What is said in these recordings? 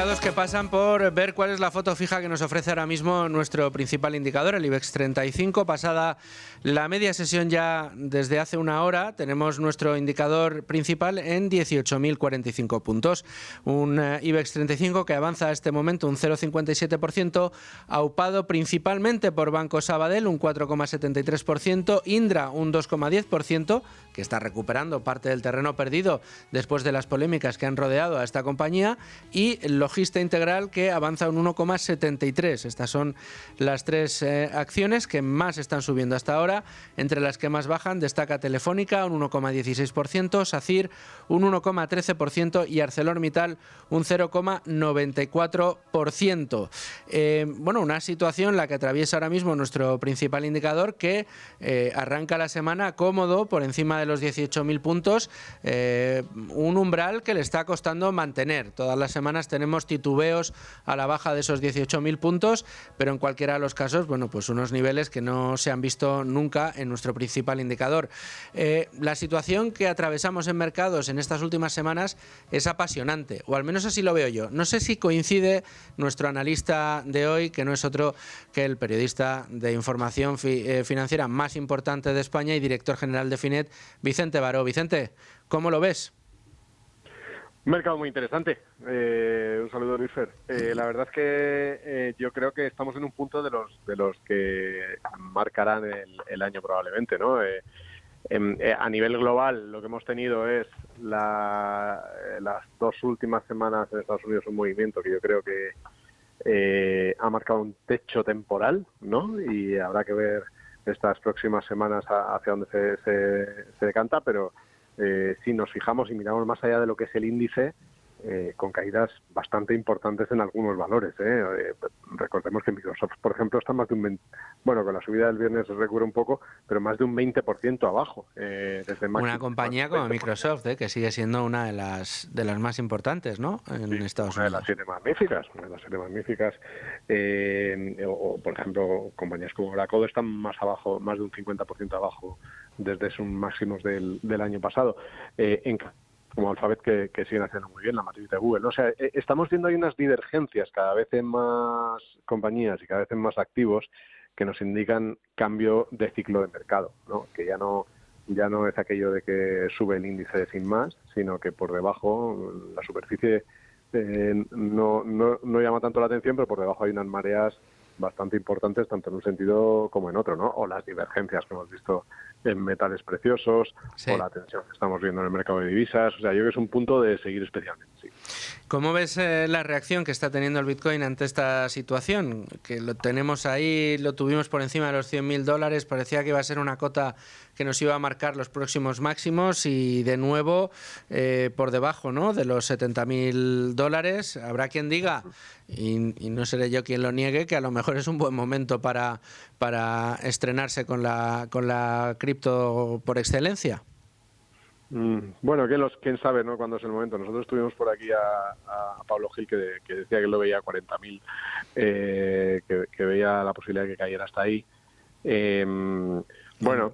mercados que pasan por ver cuál es la foto fija que nos ofrece ahora mismo nuestro principal indicador, el IBEX 35. Pasada la media sesión ya desde hace una hora, tenemos nuestro indicador principal en 18.045 puntos. Un IBEX 35 que avanza a este momento un 0,57%, aupado principalmente por Banco Sabadell, un 4,73%, Indra, un 2,10%, que está recuperando parte del terreno perdido después de las polémicas que han rodeado a esta compañía, y Logista Integral, que avanza un 1,73%. Estas son las tres acciones que más están subiendo hasta ahora. Entre las que más bajan destaca Telefónica, un 1,16%, SACIR, un 1,13% y ArcelorMittal, un 0,94%. Bueno, una situación la que atraviesa ahora mismo nuestro principal indicador, que arranca la semana cómodo por encima de los 18.000 puntos, un umbral que le está costando mantener. Todas las semanas tenemos titubeos a la baja de esos 18.000 puntos, pero en cualquiera de los casos, bueno, pues unos niveles que no se han visto nunca en nuestro principal indicador. La situación que atravesamos en mercados en estas últimas semanas es apasionante, o al menos así lo veo yo. No sé si coincide nuestro analista de hoy, que no es otro que el periodista de información financiera más importante de España y director general de Finet, Vicente Baró. Vicente, ¿cómo lo ves? Un mercado muy interesante. Un saludo, Luis Fer. La verdad es que yo creo que estamos en un punto de los que marcarán el año probablemente, ¿no? A nivel global, lo que hemos tenido es las dos últimas semanas en Estados Unidos un movimiento que yo creo que ha marcado un techo temporal, ¿no? Y habrá que ver estas próximas semanas hacia dónde se decanta, pero si nos fijamos y miramos más allá de lo que es el índice, con caídas bastante importantes en algunos valores. Recordemos que Microsoft, por ejemplo, está más de un 20%, bueno, con la subida del viernes se recupera un poco, pero más de un 20% abajo. Desde una compañía como Microsoft, que sigue siendo una de las más importantes, ¿no? En Estados Unidos. Una de las siete magníficas. O, por ejemplo, compañías como Oracle están más abajo, más de un 50% abajo desde sus máximos del año pasado. Como Alphabet, que siguen haciendo muy bien, la matriz de Google, ¿no? O sea, estamos viendo ahí unas divergencias cada vez en más compañías y cada vez en más activos que nos indican cambio de ciclo de mercado, ¿no? Que ya no es aquello de que sube el índice sin más, sino que por debajo la superficie no llama tanto la atención, pero por debajo hay unas mareas bastante importantes, tanto en un sentido como en otro, ¿no? O las divergencias que hemos visto en metales preciosos, sí, o la tensión que estamos viendo en el mercado de divisas. O sea, yo creo que es un punto de seguir especialmente, sí. ¿Cómo ves la reacción que está teniendo el Bitcoin ante esta situación? Que lo tenemos ahí, lo tuvimos por encima de los $100.000, parecía que iba a ser una cota que nos iba a marcar los próximos máximos y de nuevo por debajo, ¿no?, de los $70.000. Habrá quien diga, y no seré yo quien lo niegue, que a lo mejor es un buen momento para estrenarse con la cripto por excelencia. Bueno, quién sabe, ¿no?, cuándo es el momento. Nosotros tuvimos por aquí a Pablo Gil, que decía que lo veía a 40.000, que veía la posibilidad de que cayera hasta ahí. Bueno,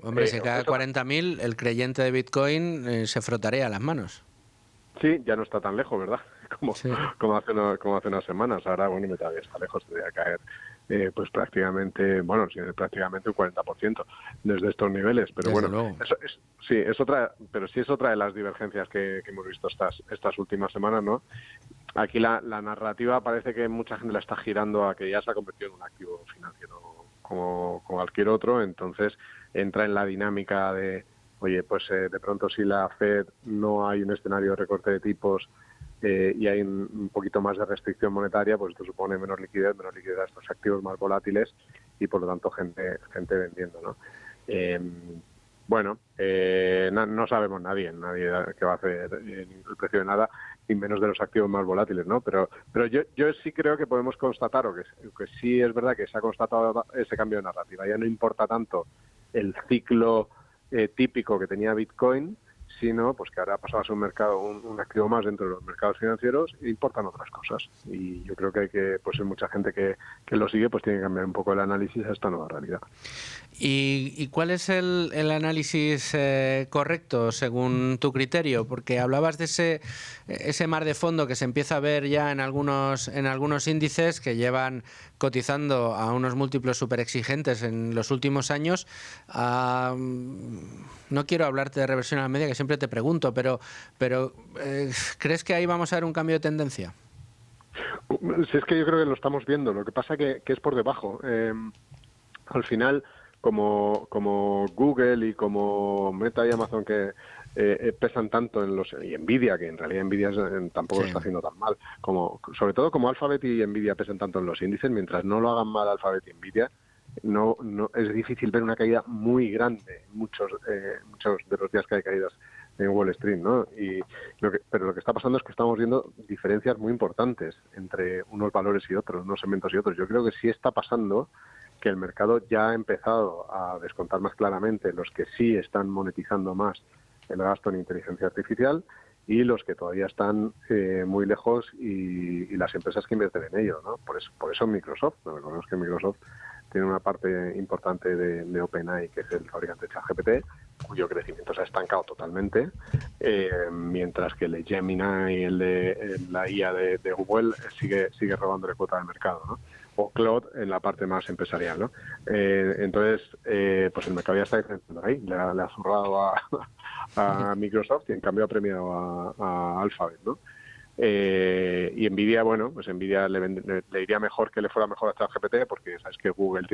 hombre, si cae a 40.000, el creyente de Bitcoin se frotaría las manos. Sí, ya no está tan lejos, ¿verdad? Como hace unas semanas. Ahora, bueno, todavía está lejos, debería caer pues prácticamente un 40% desde estos niveles. Pero desde bueno, es otra de las divergencias que hemos visto estas últimas semanas, ¿no? Aquí la narrativa parece que mucha gente la está girando a que ya se ha convertido en un activo financiero como cualquier otro, entonces entra en la dinámica de, oye, pues de pronto si la Fed no hay un escenario de recorte de tipos y hay un poquito más de restricción monetaria, pues esto supone menos liquidez a estos activos más volátiles y por lo tanto gente vendiendo, ¿no? Bueno, no sabemos nadie que va a hacer el precio de nada, ni menos de los activos más volátiles, ¿no? Pero yo sí creo que podemos constatar, o que sí es verdad que se ha constatado ese cambio de narrativa. Ya no importa tanto el ciclo típico que tenía Bitcoin, sino pues que ahora ha pasado a ser un activo más dentro de los mercados financieros e importan otras cosas. Y yo creo que hay mucha gente que lo sigue, pues tiene que cambiar un poco el análisis a esta nueva realidad. ¿Y cuál es el análisis correcto según tu criterio? Porque hablabas de ese mar de fondo que se empieza a ver ya en algunos índices que llevan cotizando a unos múltiplos súper exigentes en los últimos años. No quiero hablarte de reversión a la media, que siempre te pregunto, pero ¿crees que ahí vamos a ver un cambio de tendencia? Si es que yo creo que lo estamos viendo, lo que pasa que es por debajo. Al final, como Google y como Meta y Amazon que pesan tanto y Nvidia, que en realidad Nvidia tampoco lo está haciendo tan mal, sobre todo como Alphabet y Nvidia pesan tanto en los índices, mientras no lo hagan mal Alphabet y Nvidia, no es difícil ver una caída muy grande muchos de los días que hay caídas en Wall Street, ¿no? Pero lo que está pasando es que estamos viendo diferencias muy importantes entre unos valores y otros, unos segmentos y otros. Yo creo que sí está pasando que el mercado ya ha empezado a descontar más claramente los que sí están monetizando más el gasto en inteligencia artificial y los que todavía están muy lejos y las empresas que invierten en ello, ¿no? Por eso Microsoft, ¿no? Recordemos que Microsoft tiene una parte importante de OpenAI, que es el fabricante de ChatGPT, cuyo crecimiento se ha estancado totalmente, mientras que el de Gemini, la IA de Google sigue robándole cuota de mercado, ¿no? O Claude en la parte más empresarial, ¿no? Entonces, pues el mercado ya está creciendo ahí, le ha zurrado a Microsoft y en cambio ha premiado a Alphabet, ¿no? Y Nvidia, bueno, pues Nvidia le iría mejor que le fuera mejor a ChatGPT, porque sabes que Google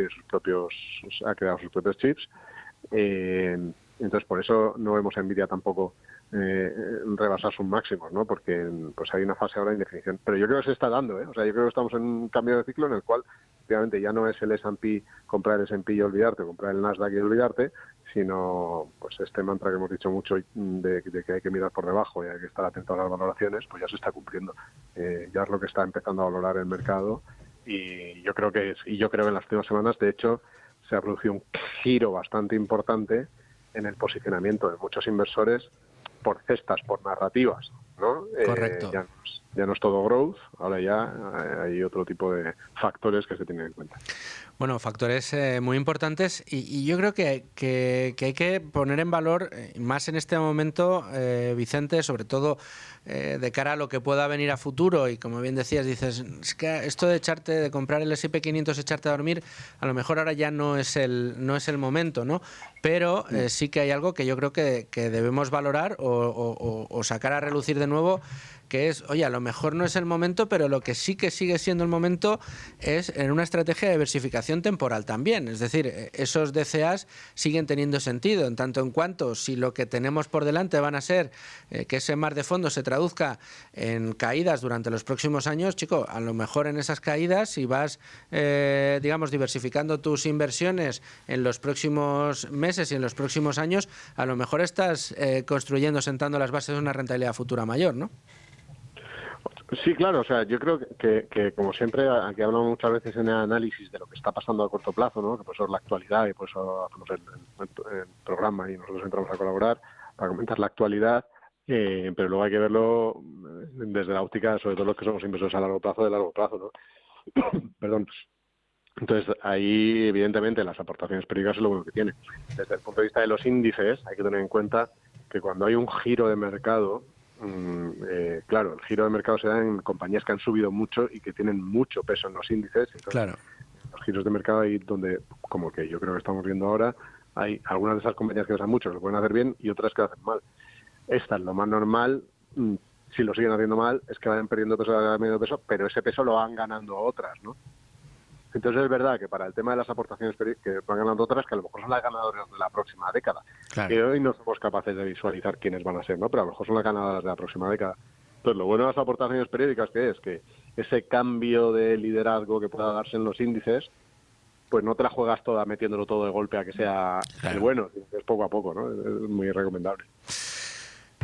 ha creado sus propios chips. Entonces, por eso no vemos a Nvidia tampoco rebasar sus máximos, ¿no? Porque pues hay una fase ahora de indefinición. Pero yo creo que se está dando, ¿eh? O sea, yo creo que estamos en un cambio de ciclo en el cual, obviamente, ya no es el S&P, comprar el S&P y olvidarte, comprar el Nasdaq y olvidarte, sino pues este mantra que hemos dicho mucho de que hay que mirar por debajo y hay que estar atento a las valoraciones, pues ya se está cumpliendo. Ya es lo que está empezando a valorar el mercado y yo creo que en las últimas semanas, de hecho, se ha producido un giro bastante importante en el posicionamiento de muchos inversores por cestas, por narrativas, ¿no? Correcto. Ya no es todo growth, ahora ya hay otro tipo de factores que se tienen en cuenta. Bueno, factores muy importantes y yo creo que hay que poner en valor, más en este momento, Vicente, sobre todo de cara a lo que pueda venir a futuro y como bien decías, dices, es que esto de comprar el S&P 500, echarte a dormir, a lo mejor ahora ya no es el momento, ¿no? Pero sí que hay algo que yo creo que debemos valorar o sacar a relucir de nuevo, que es, oye, a lo mejor no es el momento, pero lo que sí que sigue siendo el momento es en una estrategia de diversificación temporal también. Es decir, esos DCAs siguen teniendo sentido, en tanto en cuanto si lo que tenemos por delante van a ser que ese mar de fondo se traduzca en caídas durante los próximos años, chico, a lo mejor en esas caídas, si vas, digamos, diversificando tus inversiones en los próximos meses y en los próximos años, a lo mejor estás sentando las bases de una rentabilidad futura mayor, ¿no? Sí, claro, o sea, yo creo que como siempre, aquí hablamos muchas veces en el análisis de lo que está pasando a corto plazo, ¿no? Que por eso es la actualidad y por eso hacemos el programa y nosotros entramos a colaborar para comentar la actualidad, pero luego hay que verlo desde la óptica, sobre todo los que somos inversores a largo plazo, ¿no? Perdón. Entonces, ahí, evidentemente, las aportaciones periódicas es lo bueno que tiene. Desde el punto de vista de los índices, hay que tener en cuenta que cuando hay un giro de mercado, claro, el giro de mercado se da en compañías que han subido mucho y que tienen mucho peso en los índices. Entonces, claro. Los giros de mercado ahí donde, como que yo creo que estamos viendo ahora, hay algunas de esas compañías que usan mucho, que lo pueden hacer bien, y otras que lo hacen mal. Esta es lo más normal, si lo siguen haciendo mal, es que vayan perdiendo peso, medio peso, pero ese peso lo van ganando otras, ¿no? Entonces es verdad que para el tema de las aportaciones que van ganando otras, que a lo mejor son las ganadoras de la próxima década, Claro. que hoy no somos capaces de visualizar quiénes van a ser, ¿no? Pero a lo mejor son las ganadoras de la próxima década. Entonces lo bueno de las aportaciones periódicas es que ese cambio de liderazgo que pueda darse en los índices, pues no te la juegas toda metiéndolo todo de golpe a que sea el bueno, sino que es poco a poco, ¿no? Es muy recomendable.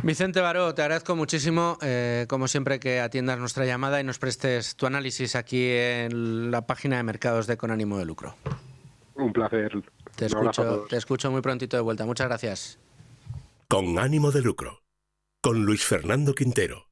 Vicente Baró, te agradezco muchísimo, como siempre, que atiendas nuestra llamada y nos prestes tu análisis aquí en la página de mercados de Con Ánimo de Lucro. Un placer. Te escucho muy prontito de vuelta. Muchas gracias. Con Ánimo de Lucro, con Luis Fernando Quintero.